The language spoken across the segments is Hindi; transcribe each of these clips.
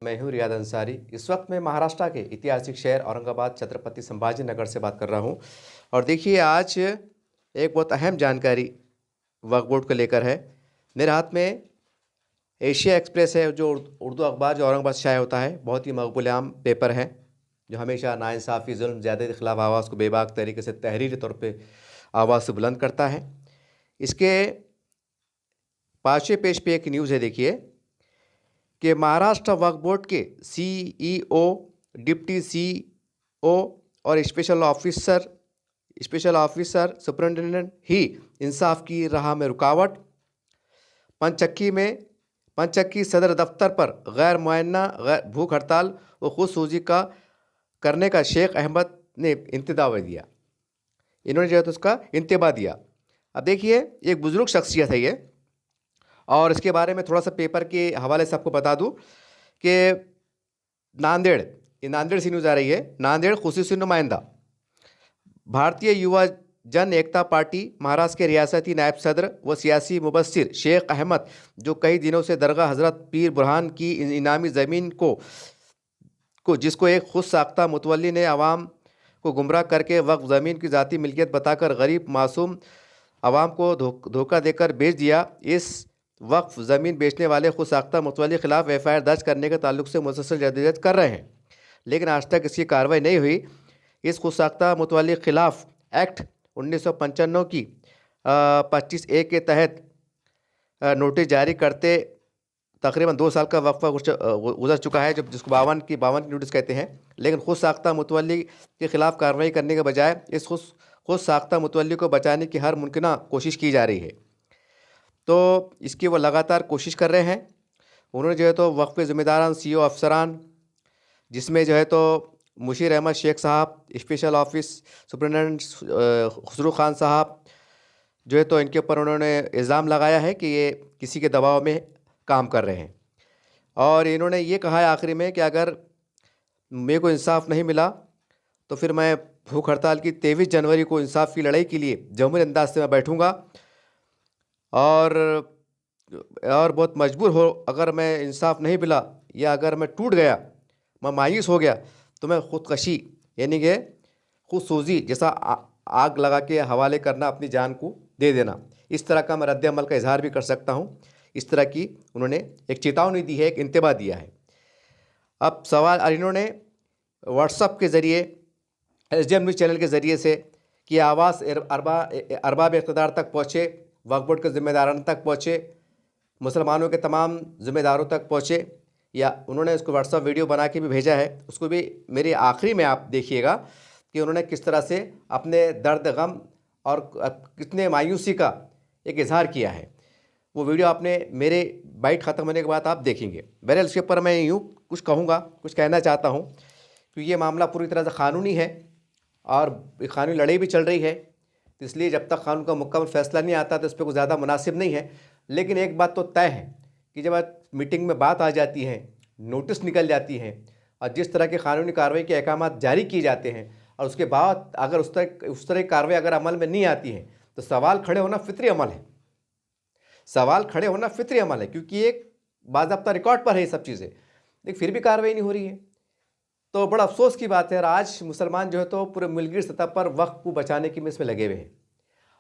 मैं हूँ रियाद अंसारी। इस वक्त मैं महाराष्ट्र के ऐतिहासिक शहर औरंगाबाद छत्रपति संभाजी नगर से बात कर रहा हूँ। और देखिए, आज एक बहुत अहम जानकारी वक्फ बोर्ड को लेकर है। मेरे हाथ में एशिया एक्सप्रेस है, जो उर्दू अखबार जो औरंगाबाद से शाया होता है। बहुत ही मकबूल आम पेपर है, जो हमेशा नाइंसाफ़ी, जुल्म, ज़्यादती के खिलाफ आवाज़ को बेबाक तरीके से तहरीरी तौर पे आवाज़ से बुलंद करता है। इसके 5वें पेज पे एक न्यूज़ है, देखिए, कि महाराष्ट्र वक्फ बोर्ड के CEO, डिप्टी CEO और स्पेशल ऑफिसर सुपरिटेंडेंट ही इंसाफ की राह में रुकावट। पंचक्की सदर दफ्तर पर गैर मुअय्यना भूख हड़ताल व खुदसूजी का करने का शेख अहमद ने इंतबाह दिया। इन्होंने जो है तो उसका इंतबाह दिया। अब देखिए, एक बुजुर्ग शख्सियत है ये, और इसके बारे में थोड़ा सा पेपर के हवाले से आपको बता दूं कि नांदेड़ से न्यूज़ आ रही है। नांदेड़ खुसूसी नुमाइंदा भारतीय युवा जन एकता पार्टी महाराष्ट्र के रियासती नायब सदर व सियासी मुबस्सिर शेख अहमद, जो कई दिनों से दरगाह हज़रत पीर बुरहान की इनामी ज़मीन को जिसको एक खुद साख्ता मुतवल्ली ने आवाम को गुमराह करके वक्फ ज़मीन की ज़ाती मिल्कियत बताकर गरीब मासूम आवाम को धोखा देकर बेच दिया, इस वक्फ ज़मीन बेचने वाले खुद साख्ता मुतवल्ली के खिलाफ FIR दर्ज करने के ताल्लुक से मुसलसल जदोजहद कर रहे हैं, लेकिन आज तक इसकी कार्रवाई नहीं हुई। इस खुद साख्ता मुतवल्ली के खिलाफ एक्ट 1995 की 25A के तहत नोटिस जारी करते तकरीबन 2 साल का वक्फा गुजर चुका है, जब जिसको 52 की नोटिस कहते हैं। लेकिन खुद साख्ता मुतवल्ली के खिलाफ कार्रवाई करने के बजाय इस खुद साख्ता मुतवल्ली को बचाने की हर मुमकिन कोशिश की जा रही है। तो इसकी वो लगातार कोशिश कर रहे हैं। उन्होंने जो है तो वक्फ के ज़िम्मेदारान, CEO अफसरान, जिसमें जो है तो मुशीर अहमद शेख साहब, special office superintendent Khusru Khan साहब, जो है तो इनके ऊपर उन्होंने इल्ज़ाम लगाया है कि ये किसी के दबाव में काम कर रहे हैं। और इन्होंने ये कहा है आखिरी में कि अगर मेरे को इंसाफ नहीं मिला तो फिर मैं भूख हड़ताल की 23 जनवरी को इंसाफ की लड़ाई के लिए जमहूरी अंदाज से मैं बैठूँगा, और बहुत मजबूर हो, अगर मैं इंसाफ नहीं मिला या अगर मैं टूट गया, मैं मायूस हो गया, तो मैं ख़ुदकशी यानी कि खुदसूजी जैसा आग लगा के हवाले करना, अपनी जान को दे देना, इस तरह का मैं रद्द अमल का इजहार भी कर सकता हूँ। इस तरह की उन्होंने एक चेतावनी दी है, एक इंतबाह दिया है। अब सवाल, इन्होंने व्हाट्सअप के ज़रिए, SDM न्यूज़ चैनल के ज़रिए से कि आवाज़ अरबाब इक़्तिदार तक पहुँचे, वक्फ बोर्ड के ज़िम्मेदारान तक पहुँचे, मुसलमानों के तमाम ज़िम्मेदारों तक पहुँचे, या उन्होंने उसको व्हाट्सअप वीडियो बना के भी भेजा है। उसको भी मेरे आखिरी में आप देखिएगा कि उन्होंने किस तरह से अपने दर्द, गम और कितने मायूसी का एक इजहार किया है। वो वीडियो आपने मेरे बाइट ख़त्म होने के बाद आप देखेंगे। बहरहाल इसके ऊपर मैं यूँ कुछ कहना चाहता हूँ कि ये मामला पूरी तरह से क़ानूनी है और क़ानूनी लड़ाई भी चल रही है, तो इसलिए जब तक क़ानून का मुकम्मल फ़ैसला नहीं आता तो इस पर कुछ ज़्यादा मुनासिब नहीं है। लेकिन एक बात तो तय है कि जब मीटिंग में बात आ जाती है, नोटिस निकल जाती है, और जिस तरह के क़ानूनी कार्रवाई के अहकाम जारी किए जाते हैं, और उसके बाद अगर उस तरह की कार्रवाई अगर अमल में नहीं आती है, तो सवाल खड़े होना फितरी अमल है। क्योंकि एक बाज़ाब्ता रिकॉर्ड पर है ये सब चीज़ें, लेकिन फिर भी कार्रवाई नहीं हो रही है। तो बड़ा अफसोस की बात है। आज मुसलमान जो है तो पूरे मुल्की सतह पर वक्फ को बचाने की इसमें लगे हुए हैं,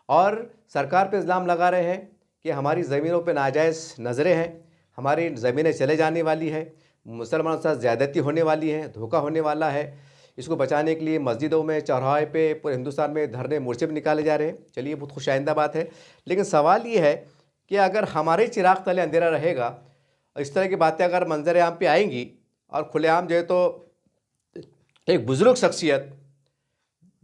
और सरकार पे इल्ज़ाम लगा रहे हैं कि हमारी ज़मीनों पे नाजायज़ नज़रें हैं, हमारी ज़मीनें चले जाने वाली हैं, मुसलमानों के साथ ज़्यादती होने वाली है, धोखा होने वाला है। इसको बचाने के लिए मस्जिदों में, चौराहे पे, पूरे हिंदुस्तान में धरने, मोर्चे भी निकाले जा रहे हैं। चलिए, बहुत खुशाइंदा बात है। लेकिन सवाल ये है कि अगर हमारे चिराग तले अंधेरा रहेगा, इस तरह की बातें अगर मंजर आम पे आएंगी, और खुलेआम जो है तो एक बुज़ुर्ग शख्सियत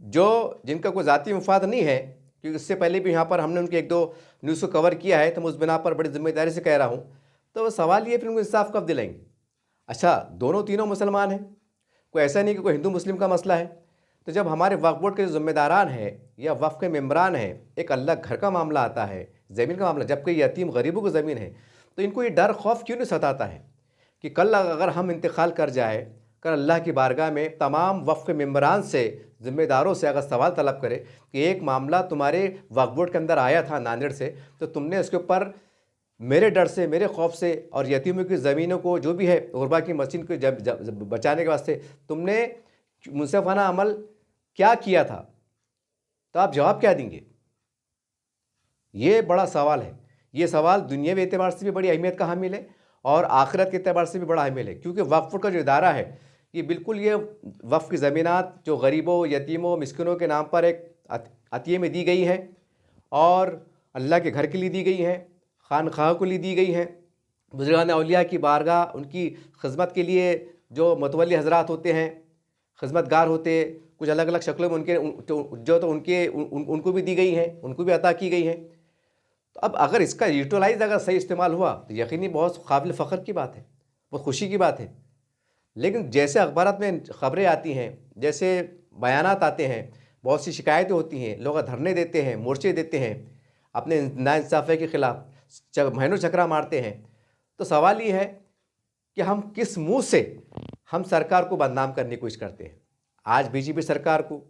जिनका कोई ज़ाती मुफाद नहीं है, क्योंकि इससे पहले भी यहाँ पर हमने उनके 1-2 न्यूज़ को कवर किया है, तो मैं उस बिना पर बड़ी ज़िम्मेदारी से कह रहा हूँ। तो सवाल ये, फिर उनको इंसाफ कब दिलाएंगे? अच्छा, दोनों तीनों मुसलमान हैं, कोई ऐसा नहीं कि कोई हिंदू मुस्लिम का मसला है। तो जब हमारे वक्फ बोर्ड के जो ज़िम्मेदारान हैं या वक्फ के मेम्बरान हैं, एक अलग घर का मामला आता है, ज़मीन का मामला, जबकि यतीम गरीबों की ज़मीन है, तो इनको ये डर खौफ क्यों नहीं सताता है कि कल अगर हम इंतकाल कर जाए, कर अल्लाह की बारगाह में तमाम वक्फ के मेम्बरान से, ज़िम्मेदारों से अगर सवाल तलब करे कि एक मामला तुम्हारे वक्फ बोर्ड के अंदर आया था नांदेड़ से, तो तुमने इसके ऊपर मेरे डर से, मेरे खौफ से और यतीमों की ज़मीनों को जो भी है गुरबा की मस्जिद को जब बचाने के वास्ते तुमने मुनसिफाना अमल क्या किया था, तो आप जवाब क्या देंगे? ये बड़ा सवाल है। ये सवाल दुनियावी एतबार से भी बड़ी अहमियत का हामिल है और आखिरत के एतबार से भी बड़ा हामिल है, क्योंकि वक्फ का जो इदारा है ये बिल्कुल ये वक्फ की ज़मीनात जो गरीबों, यतीमों, मिस्किनों के नाम पर एक अतिये में दी गई है और अल्लाह के घर के लिए दी गई हैं, खानखाह को लिए दी गई हैं, बुजुर्गान औलिया की बारगाह उनकी खिदमत के लिए जो मतवल्ली हजरात होते हैं, खिदमतगार होते, कुछ अलग अलग शक्लों में उनके जो तो उनको भी दी गई हैं, उनको भी अता की गई हैं। तो अब अगर इसका यूटिलाइज अगर सही इस्तेमाल हुआ तो यकीनी बहुत काबिल फ़ख्र की बात है, बहुत खुशी की बात है। लेकिन जैसे अखबारात में ख़बरें आती हैं, जैसे बयानात आते हैं, बहुत सी शिकायतें होती हैं, लोग धरने देते हैं, मोर्चे देते हैं, अपने नाइंसाफ़ी के ख़िलाफ़ महीनों चक्रा मारते हैं, तो सवाल ये है कि हम किस मुँह से हम सरकार को बदनाम करने की कोशिश करते हैं। आज बीजेपी सरकार को,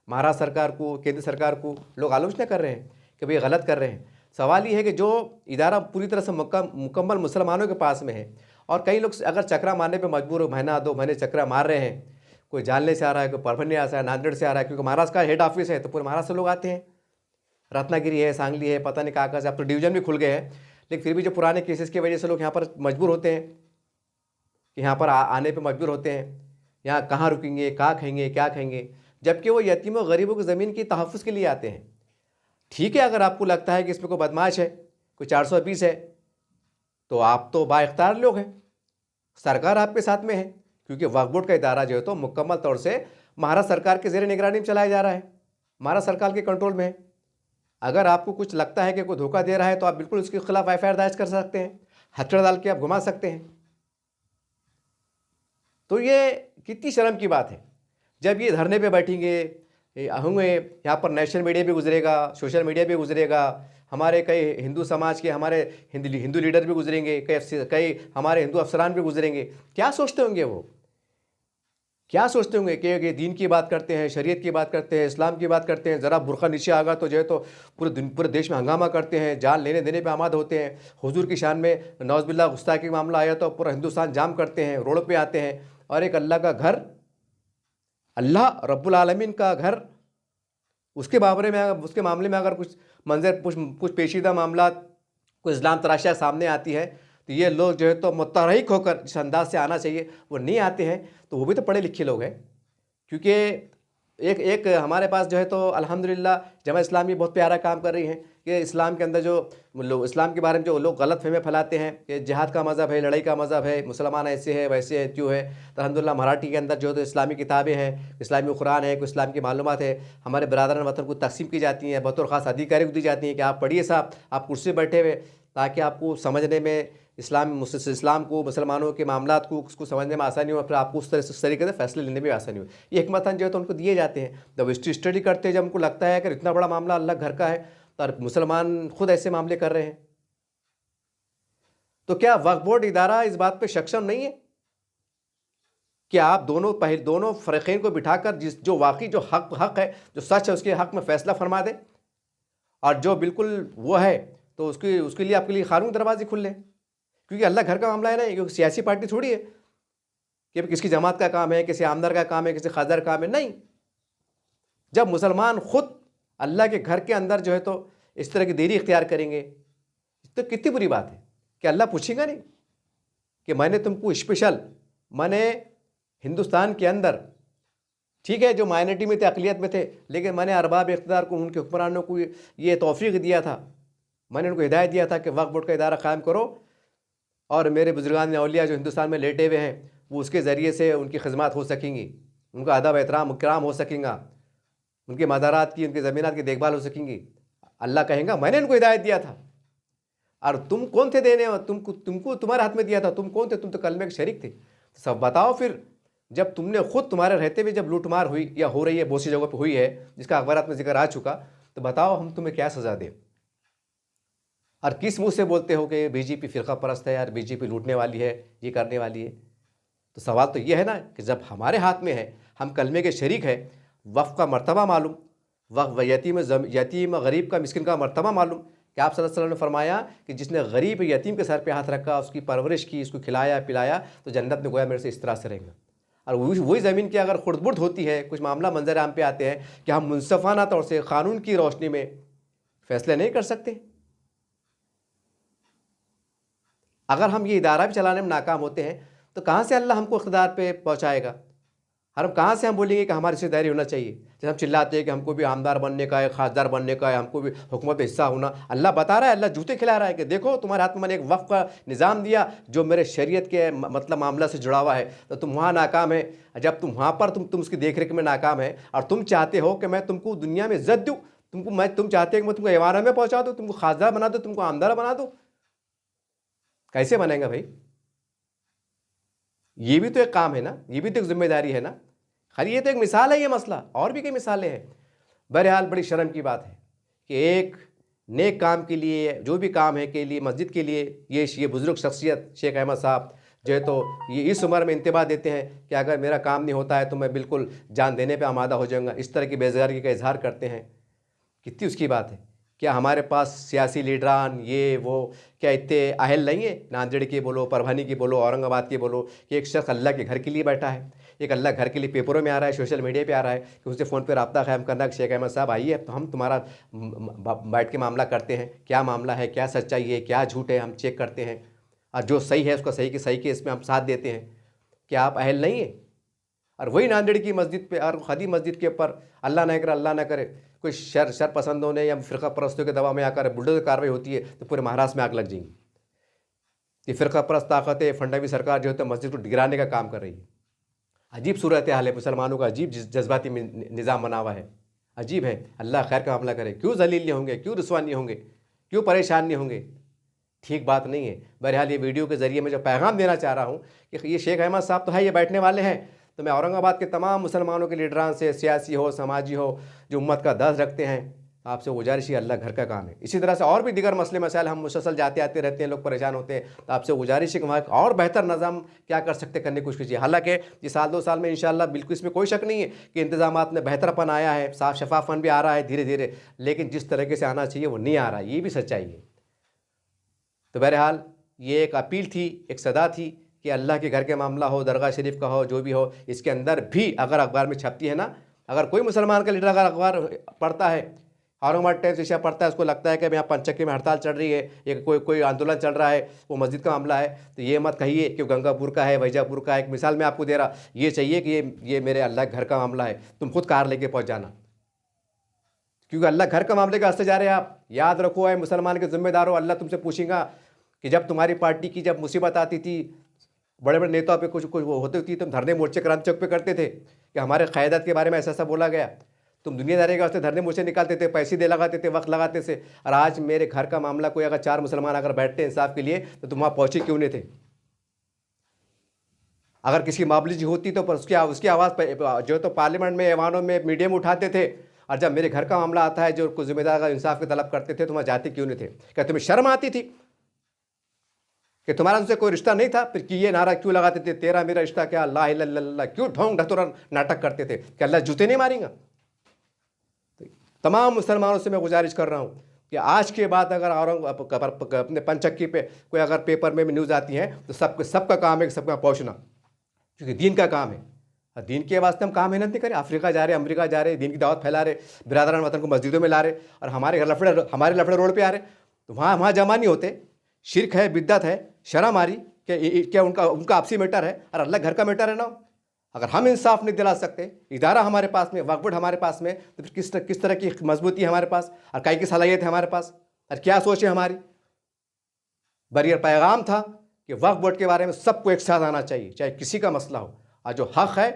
महाराष्ट्र सरकार को, केंद्र सरकार को लोग आलोचना कर रहे हैं कि भाई गलत कर रहे हैं। सवाल ये है कि जो इदारा पूरी तरह से मुकम्मल मुसलमानों के पास में है और कई लोग अगर चक्रा मारने पे मजबूर हो, महीना 2 महीने चक्रा मार रहे हैं, कोई जालने से आ रहा है, कोई परभनी से आ रहा है, नांदेड़ से आ रहा है, क्योंकि महाराष्ट्र का हेड ऑफिस है तो पूरे महाराष्ट्र से लोग आते हैं, रत्नागिरी है, सांगली है, पता नहीं कहाँ से, अब तो डिवीज़न भी खुल गए हैं, लेकिन फिर भी जो पुराने केसेस की वजह से लोग यहाँ पर मजबूर होते हैं कि यहाँ पर आने पर मजबूर होते हैं, यहाँ कहाँ रुकेंगे, कहाँ खाएंगे, क्या खाएंगे, जबकि वो यतीमों गरीबों की ज़मीन की तहफ़्फ़ुज़ के लिए आते हैं। ठीक है, अगर आपको लगता है कि इसमें कोई बदमाश है, कोई 420 है, तो आप तो बाइख्तियार लोग हैं, सरकार आपके साथ में है, क्योंकि वक्फ बोर्ड का इदारा जो है तो मुकम्मल तौर से महाराष्ट्र सरकार के ज़ेर निगरानी में चलाया जा रहा है, महाराष्ट्र सरकार के कंट्रोल में है। अगर आपको कुछ लगता है कि कोई धोखा दे रहा है तो आप बिल्कुल उसके खिलाफ FIR दर्ज कर सकते हैं, हथकड़ डाल के आप घुमा सकते हैं। तो ये कितनी शर्म की बात है, जब ये धरने पे बैठेंगे होंगे, यहाँ पर नेशनल मीडिया भी गुजरेगा, सोशल मीडिया भी गुजरेगा, हमारे कई हिंदू समाज के हमारे हिंदू लीडर भी गुजरेंगे, कई हमारे हिंदू अफसरान भी गुजरेंगे। क्या सोचते होंगे वो, क्या सोचते होंगे कि दीन की बात करते हैं, शरीयत की बात करते हैं, इस्लाम की बात करते हैं, ज़रा बुरखा नीचे आगा तो जो है तो पूरे देश में हंगामा करते हैं, जान लेने देने पे आमाद होते हैं, हुजूर की शान में नौज़बिल्लाह गुस्ताखी का मामला आया तो पूरा हिंदुस्तान जाम करते हैं, रोड पे आते हैं, और एक अल्लाह का घर, अल्लाह रब्बुल आलमीन का घर, उसके मामले में अगर कुछ मंजर कुछ पेचीदा मामला, कुछ इस्लाम तराशियाँ सामने आती है तो ये लोग जो है तो मुतहरिक होकर जिस अंदाज से आना चाहिए वो नहीं आते हैं। तो वो भी तो पढ़े लिखे लोग हैं, क्योंकि एक हमारे पास जो है तो अल्हम्दुलिल्लाह जमा इस्लामी बहुत प्यारा काम कर रही है कि इस्लाम के अंदर जो लोग इस्लाम के बारे में जो लोग गलत फहमी फैलाते हैं कि जिहाद का मज़हब है, लड़ाई का मज़हब है, मुसलमान ऐसे है वैसे है क्यों है, तो अल्हम्दुलिल्लाह मराठी के अंदर जो है तो इस्लामी किताबें हैं, इस्लामी कुरान है, कोई इस्लाम की मालूमात है, हमारे बरादरान वतन को तकसीम की जाती हैं, बतौर ख़ास अधिकारी को दी जाती हैं कि आप पढ़िए साहब, आप कुर्सी पर बैठे हुए, ताकि आपको समझने में इस्लाम को, मुसलमानों के मामलात को उसको समझने में आसानी हो, फिर आपको उस तरीके से फैसले लेने में आसानी हो। ये हिकमतन जो है तो उनको दिए जाते हैं। जब स्टडी करते हैं, जब उनको लगता है कि इतना बड़ा मामला अल्लाह घर का है तो मुसलमान खुद ऐसे मामले कर रहे हैं, तो क्या वक्फ बोर्ड इदारा इस बात पे सक्षम नहीं है कि आप दोनों फ़रीक़ैन को बिठाकर जो वाकई जो हक है, जो सच है, उसके हक में फ़ैसला फरमा दे, और जो बिल्कुल वो है तो उसके लिए आपके लिए कानूनी दरवाजे खुल लें, क्योंकि अल्लाह घर का मामला है ना, क्योंकि सियासी पार्टी थोड़ी है कि किसकी जमात का काम है, किसी आमदर का काम है, किसी खादर का काम है, नहीं। जब मुसलमान खुद अल्लाह के घर के अंदर जो है तो इस तरह की देरी इख्तियार करेंगे तो कितनी बुरी बात है कि अल्लाह पूछेगा नहीं कि मैंने तुमको स्पेशल, मैंने हिंदुस्तान के अंदर, ठीक है जो माइनॉरिटी में थे, अक़लियत में थे, लेकिन मैंने अरबाब इक़्तिदार को, उनके हुक्मरानों को ये तौफ़ीक़ दिया था, मैंने उनको हिदायत दिया था कि वक्फ बोर्ड का इदारा कायम करो, और मेरे बुजुर्गान औलिया जो हिंदुस्तान में लेटे हुए हैं वो उसके ज़रिए से उनकी खिदमत हो सकेंगी, उनका अदब एहतराम इकराम हो सकेगा, उनके मज़ारात की, उनकी ज़मीनात की देखभाल हो सकेंगी। अल्लाह कहेगा मैंने उनको हिदायत दिया था, और तुम कौन थे देने, तुमको तुम्हारे हाथ में दिया था, तुम कौन थे, तुम तो कलमे के शरीक थे। सब बताओ फिर, जब तुमने खुद तुम्हारे रहते हुए जब लूटमार हुई या हो रही है, बहुत सी जगहों पर हुई है जिसका अखबारात में जिक्र आ चुका, तो बताओ हम तुम्हें क्या सज़ा दें, और किस मुंह से बोलते हो कि बीजेपी फ़िरका परस्त है यार, बीजेपी लूटने वाली है, ये करने वाली है। तो सवाल तो ये है ना कि जब हमारे हाथ में है, हम कलमे के शरीक है, वक्फ का मर्तबा मालूम, वक्फ यतीम गरीब का, मिस्किन का मर्तबा मालूम, कि आप सल्लल्लाहु अलैहि वसल्लम ने फरमाया कि जिसने गरीब यतीम के सर पे हाथ रखा, उसकी परवरिश की, उसको खिलाया पिलाया, तो जन्नत में गोया मेरे से इस तरह से रहेगा। और वही ज़मीन की अगर खुर्द-बुर्द होती है, कुछ मामला मंजर आम पे आते हैं कि हम मुंसफ़ाना तौर से कानून की रोशनी में फैसले नहीं कर सकते, अगर हम ये इदारा भी चलाने में नाकाम होते हैं, तो कहाँ से अल्लाह हमको इक़्तिदार पे पहुँचाएगा? और हम कहाँ से हम बोलेंगे कि हमारी हिस्सेदारी होना चाहिए? जैसे हम चिल्लाते हैं कि हमको भी आमदार बनने का है, खासदार बनने का है, हमको भी हुकूमत में हिस्सा होना। अल्लाह बता रहा है, अल्लाह जूते खिला रहा है कि देखो तुम्हारे हाथ में मैंने एक वक़्फ़ का निज़ाम दिया जो मेरे शरीयत के मतलब मामला से जुड़ा हुआ है, तो तुम वहाँ नाकाम है। जब तुम वहाँ पर तुम उसकी देख रेख में नाकाम है और तुम चाहते हो कि मैं तुमको दुनिया में इज़्ज़त दूँ, तुम चाहते हो कि मैं तुमको ऐवान में पहुँचा दूँ, तुमको खासदार बना दूँ, तुमको आमदार बना दूँ, कैसे बनेगा भाई? ये भी तो एक काम है ना, ये भी तो एक जिम्मेदारी है ना। खाली ये तो एक मिसाल है, ये मसला और भी कई मिसालें हैं। बहरहाल बड़ी शर्म की बात है कि एक नेक काम के लिए, जो भी काम है के लिए, मस्जिद के लिए, ये बुज़ुर्ग शख्सियत शेख अहमद साहब जो है, तो ये इस उम्र में इंतबा देते हैं कि अगर मेरा काम नहीं होता है तो मैं बिल्कुल जान देने पे आमादा हो जाऊँगा। इस तरह की बेज़गारी का इजहार करते हैं। कितनी उसकी बात है। क्या हमारे पास सियासी लीडरान ये वो क्या इतने अहल नहीं है? नांदेड़ की बोलो, परभनी की बोलो, औरंगाबाद की बोलो, कि एक शख्स अल्लाह के घर के लिए बैठा है, एक अल्लाह घर के लिए पेपरों में आ रहा है, सोशल मीडिया पे आ रहा है कि उससे फ़ोन पे रब्ता कायम करना कि शेख अहमद साहब आइए, तो हम तुम्हारा बैठ के मामला करते हैं, क्या मामला है, क्या सच्चाई है, क्या झूठ है, हम चेक करते हैं, और जो सही है उसका सही के इसमें हम साथ देते हैं। क्या आप अहल नहीं है? और वही नांदेड़ की मस्जिद पे और खदी मस्जिद के ऊपर अल्लाह ना करे कोई शर पसंदों ने या फ़िरका परस्तों के दबाव में आकर बुलडोज़र कार्रवाई होती है तो पूरे महाराष्ट्र में आग लग जाएंगी। ये फ़िरका परस्त ताकतें, फंडवी सरकार जो है तो मस्जिद को गिराने का काम कर रही है। अजीब सूरत हाल है, मुसलमानों का अजीब जज्बाती निज़ाम बना हुआ है, अजीब है। अल्लाह खैर का मामला करे। क्यों जलील नहीं होंगे, क्यों रुसवा नहीं होंगे, क्यों परेशान नहीं होंगे? ठीक बात नहीं है। बहरहाल ये वीडियो के ज़रिए मैं जो पैगाम देना चाह रहा हूँ कि ये शेख अहमद साहब तो है, ये बैठने वाले हैं, तो मैं औरंगाबाद के तमाम मुसलमानों के लीडरान से, सियासी हो, समाजी हो, जो उम्मत का दर्द रखते हैं, आपसे गुजारिश ही, अल्लाह घर का काम है। इसी तरह से और भी दीगर मसले मसाइल हम मुसलसल जाते आते रहते हैं, लोग परेशान होते हैं, तो आपसे गुजारिश है कि वहाँ और बेहतर निज़ाम क्या कर सकते करने की कोशिश कीजिए। हालांकि ये साल 2 साल में इंशाअल्लाह बिल्कुल इसमें कोई शक नहीं है कि इंतजामात में बेहतरपन आया है, साफ शफाफपन भी आ रहा है धीरे धीरे, लेकिन जिस तरीके से आना चाहिए वो नहीं आ रहा, ये भी सच्चाई है। तो बहरहाल ये एक अपील थी, एक सदा थी कि अल्लाह के घर के मामला हो, दरगाह शरीफ का हो, जो भी हो, इसके अंदर भी अगर अखबार में छपती है ना, अगर कोई मुसलमान का लीडर अगर अखबार पढ़ता है, औरंगाबाद टाइम्स एशिया पढ़ता है, उसको लगता है कि यहाँ पंचक्की में हड़ताल चल रही है, एक कोई आंदोलन चल रहा है, वो मस्जिद का मामला है, तो ये मत कहिए कि गंगापुर का है, वैजापुर का है। एक मिसाल मैं आपको दे रहा, ये चाहिए कि ये मेरे अल्लाह के घर का मामला है, तुम खुद कार लेके पहुँच जाना, क्योंकि अल्लाह घर का मामले के वास्ते जा रहे हैं आप। याद रखो, है मुसलमान के जिम्मेदार हो, अल्लाह तुमसे पूछेगा कि जब तुम्हारी पार्टी की जब मुसीबत आती थी, बड़े बड़े नेताओं पे कुछ वो होती थी, तुम धरने मोर्चे क्रांति चौक पे करते थे कि हमारे क़यादत के बारे में ऐसा बोला गया, तुम दुनियादारी के वास्ते धरने मोर्चे निकालते थे, पैसे दे लगाते थे, वक्त लगाते थे। और आज मेरे घर का मामला कोई अगर 4 मुसलमान अगर बैठते हैं इंसाफ के लिए, तो तुम वहाँ पहुँचे क्यों नहीं थे? अगर किसी मामले होती तो पर उसकी आवाज़ जो तो पार्लियामेंट में, ऐवानों में, मीडिया में उठाते थे। और जब मेरे घर का मामला आता है, जो कुछ जिम्मेदार का इंसाफ की तलब करते थे, तो वहाँ जाते क्यों नहीं थे? क्या तुम्हें शर्म आती थी कि तुम्हारा उनसे कोई रिश्ता नहीं था? फिर कि ये नारा क्यों लगाते थे, तेरा मेरा रिश्ता क्या, ला इलाहा इल्लल्लाह, क्यों ढोंग ढतुरा नाटक करते थे कि अल्लाह जूते नहीं मारेगा? तो तमाम मुसलमानों से मैं गुजारिश कर रहा हूँ कि आज के बाद अगर अपने पंचक्की पे कोई अगर पेपर में भी न्यूज़ आती है, तो सबका काम है कि सबका पहुँचना, क्योंकि दीन का काम है। दीन के वास्ते हम काम मेहनत नहीं करें, अफ्रीका जा रहे, अमेरिका जा रहे, दीन की दावत फैला रहे, बिरादरान वतन को मस्जिदों में ला रहे, और हमारे लफड़े रोड पे आ रहे, तो वहाँ जमा नहीं होते। शिरक है, बिद्दत है, शर्म आ रही क्या उनका आपसी मैटर है और अल्लाह घर का मैटर है ना। अगर हम इंसाफ नहीं दिला सकते, इदारा हमारे पास में, वक्फ बोर्ड हमारे पास में, तो फिर किस तरह की मजबूती है हमारे पास, और काई की सलाहियत है हमारे पास, और क्या सोच है हमारी? बरियर पैगाम था कि वक्फ बोर्ड के बारे में सबको एक साथ आना चाहिए, चाहे किसी का मसला हो, और जो हक़ है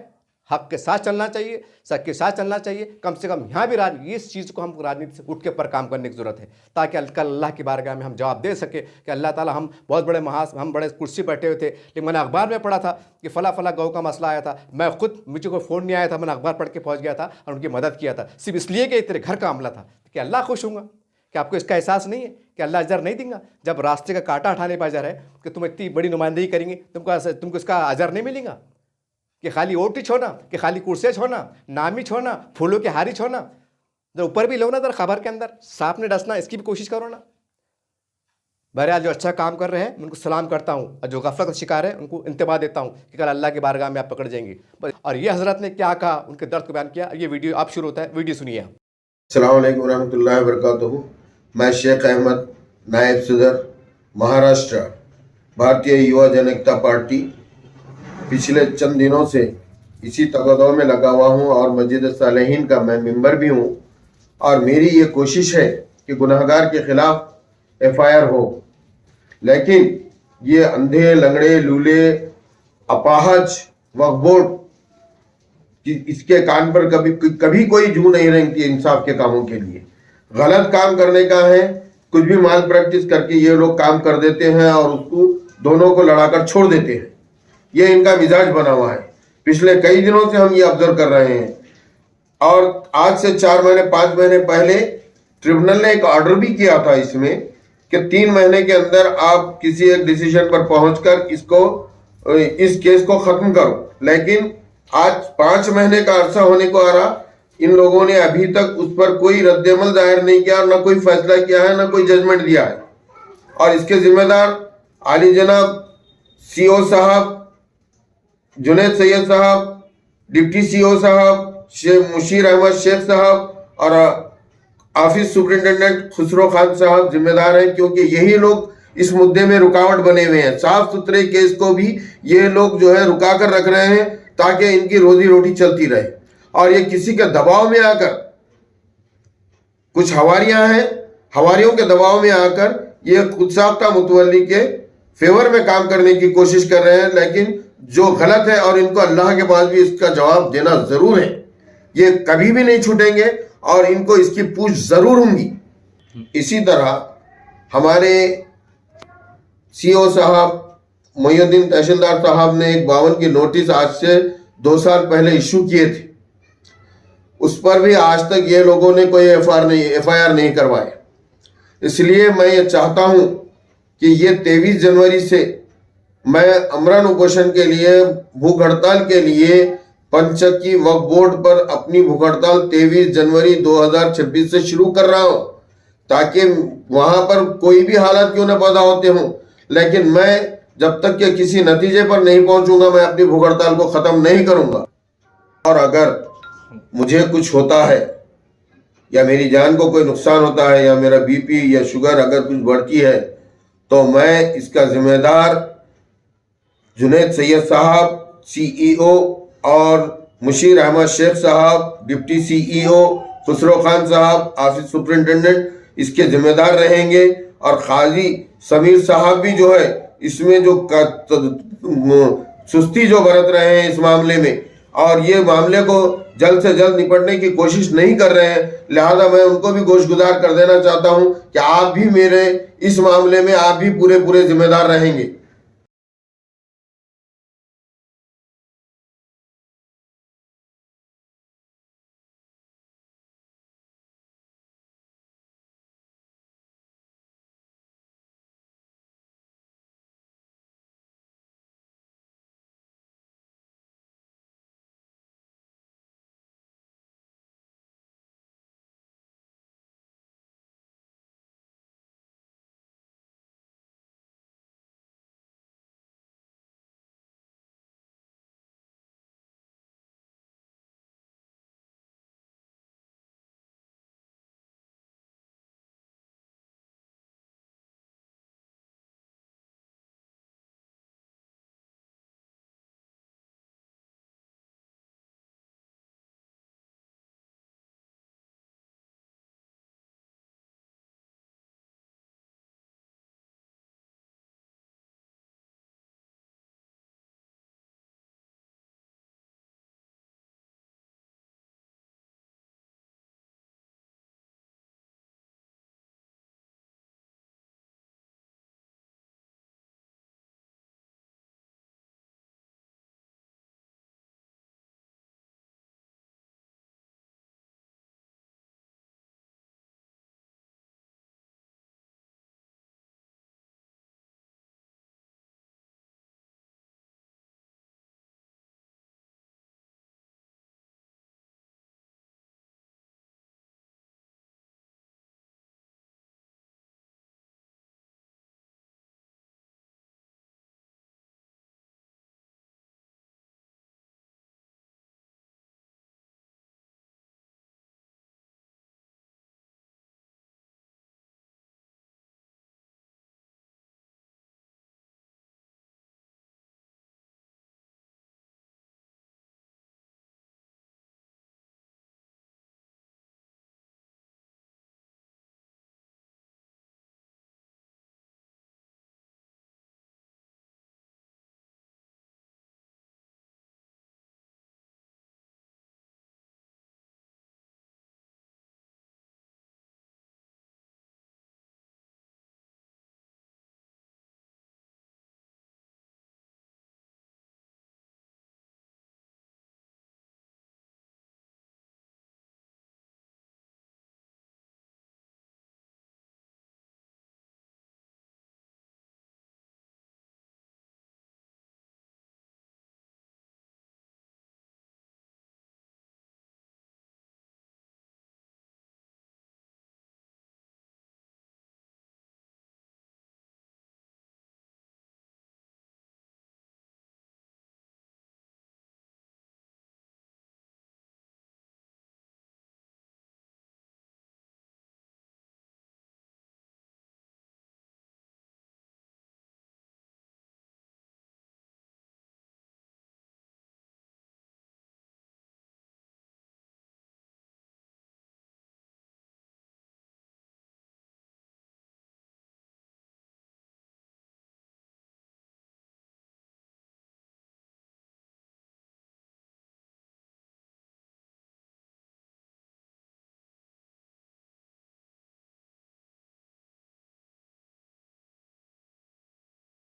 हक़ के साथ चलना चाहिए, सच के साथ चलना चाहिए। कम से कम यहाँ भी इस चीज़ को हम राजनीति से उठ के ऊपर काम करने की ज़रूरत है, ताकि कल अल्लाह की बारगाह में हम जवाब दे सके कि अल्लाह ताला, हम बहुत बड़े हम बड़े कुर्सी बैठे हुए थे, लेकिन मैंने अखबार में पढ़ा था कि फ़ला गाँव का मसला आया था, मैं खुद, मुझे कोई फ़ोन नहीं आया था, मैंने अखबार पढ़ के पहुँच गया था और उनकी मदद किया था, सिर्फ इसलिए कि तेरे घर का मामला था। कि अल्लाह खुश होगा? कि आपको इसका एहसास नहीं है कि अल्लाह अजर नहीं देगा? जब रास्ते का कांटा हटाने पर अजर है कि तुम इतनी बड़ी नुमाइंदगी करेंगे, तुमको इसका अजर नहीं मिलेगा? कि खाली ओटी छोड़ना, कि खाली कुर्सियाँ छोड़ना, नामी छोड़ना, फूलों की हारी छोड़ना, जब ऊपर भी लो ना, जरा खबर के अंदर सांप ने डसना, इसकी भी कोशिश करो ना। बहरहाल जो अच्छा काम कर रहे हैं उनको सलाम करता हूँ, और जो गफलत का शिकार है उनको इंतबाह देता हूँ कि कल अल्लाह की बारगाह में आप पकड़ जाएंगे। और ये हजरत ने क्या कहा, उनके दर्द को बयान किया। ये वीडियो आप शुरू होता है, वीडियो सुनिए। अस्सलाम वालेकुम रहमतुल्लाहि व बरकातुहू। मैं शेख अहमद, नायब सदर महाराष्ट्र, भारतीय युवा जन एकता पार्टी, पिछले चंद दिनों से इसी तगदौ में लगा हुआ हूँ और मस्जिद सालेहीन का मैं मेंबर भी हूँ। और मेरी ये कोशिश है कि गुनहगार के खिलाफ FIR हो, लेकिन ये अंधे लंगड़े लूले अपाहज वक्फ बोर्ड कि इसके कान पर कभी कोई जू नहीं रेंगती इंसाफ के कामों के लिए। गलत काम करने का है, कुछ भी माल प्रैक्टिस करके ये लोग काम कर देते हैं और उसको दोनों को लड़ाकर छोड़ देते हैं। ये इनका मिजाज बना हुआ है। पिछले कई दिनों से हम ये ऑब्जर्व कर रहे हैं और आज से 4 महीने 5 महीने पहले ट्रिब्यूनल ने एक ऑर्डर भी किया था इसमें कि 3 महीने के अंदर आप किसी एक डिसीजन पर पहुंचकर इस केस को खत्म करो। लेकिन आज 5 महीने का अरसा होने को आ रहा, इन लोगों ने अभी तक उस पर कोई रद्देमल जाहिर नहीं किया, ना कोई फैसला किया है, ना कोई जजमेंट दिया है। और इसके जिम्मेदार आली जनाब CO साहब, जुनैद सैयद साहब, डिप्टी CO साहब, शेख मुशीर अहमद शेख साहब और ऑफिस सुपरिटेंडेंट खुसरो खान साहब जिम्मेदार हैं, क्योंकि यही लोग इस मुद्दे में रुकावट बने हुए हैं। साफ सुथरे केस को भी ये लोग जो है रुका कर रख रहे हैं ताकि इनकी रोजी रोटी चलती रहे। और ये किसी के दबाव में आकर, कुछ हवारियां हैं, हवारियों के दबाव में आकर ये खुद साख्ता मुतवल्ली के फेवर में काम करने की कोशिश कर रहे हैं। लेकिन जो गलत है और इनको अल्लाह के पास भी इसका जवाब देना जरूर है, ये कभी भी नहीं छूटेंगे और इनको इसकी पूछ जरूर होंगी। इसी तरह हमारे CO साहब मोहिउद्दीन तहसीलदार साहब ने एक 52 की नोटिस आज से 2 साल पहले इशू किए थे। उस पर भी आज तक ये लोगों ने कोई FIR नहीं करवाए। इसलिए मैं ये चाहता हूं कि ये 23 जनवरी से मैं अमरन उपोषण के लिए, भूख हड़ताल के लिए पंचक्की वक्फ बोर्ड पर अपनी भूख हड़ताल 23 जनवरी 2026 से शुरू कर रहा हूं, ताकि वहां पर कोई भी हालात क्यों न पैदा होते हों, लेकिन मैं जब तक कि किसी नतीजे पर नहीं पहुंचूंगा मैं अपनी भूख हड़ताल को खत्म नहीं करूंगा। और अगर मुझे कुछ होता है या मेरी जान को कोई नुकसान होता है या मेरा BP या शुगर अगर कुछ बढ़ती है, तो मैं इसका जिम्मेदार जुनैद सैयद साहब CEO और मुशीर अहमद शेख साहब, डिप्टी CEO खुसरो खान साहब, ऑफिस सुपरिटेंडेंट इसके जिम्मेदार रहेंगे। और काजी समीर साहब भी जो है इसमें जो सुस्ती जो बरत रहे हैं इस मामले में, और ये मामले को जल्द से जल्द निपटने की कोशिश नहीं कर रहे हैं, लिहाजा मैं उनको भी गोशगुजार कर देना चाहता हूं कि आप भी मेरे इस मामले में आप भी पूरे जिम्मेदार रहेंगे।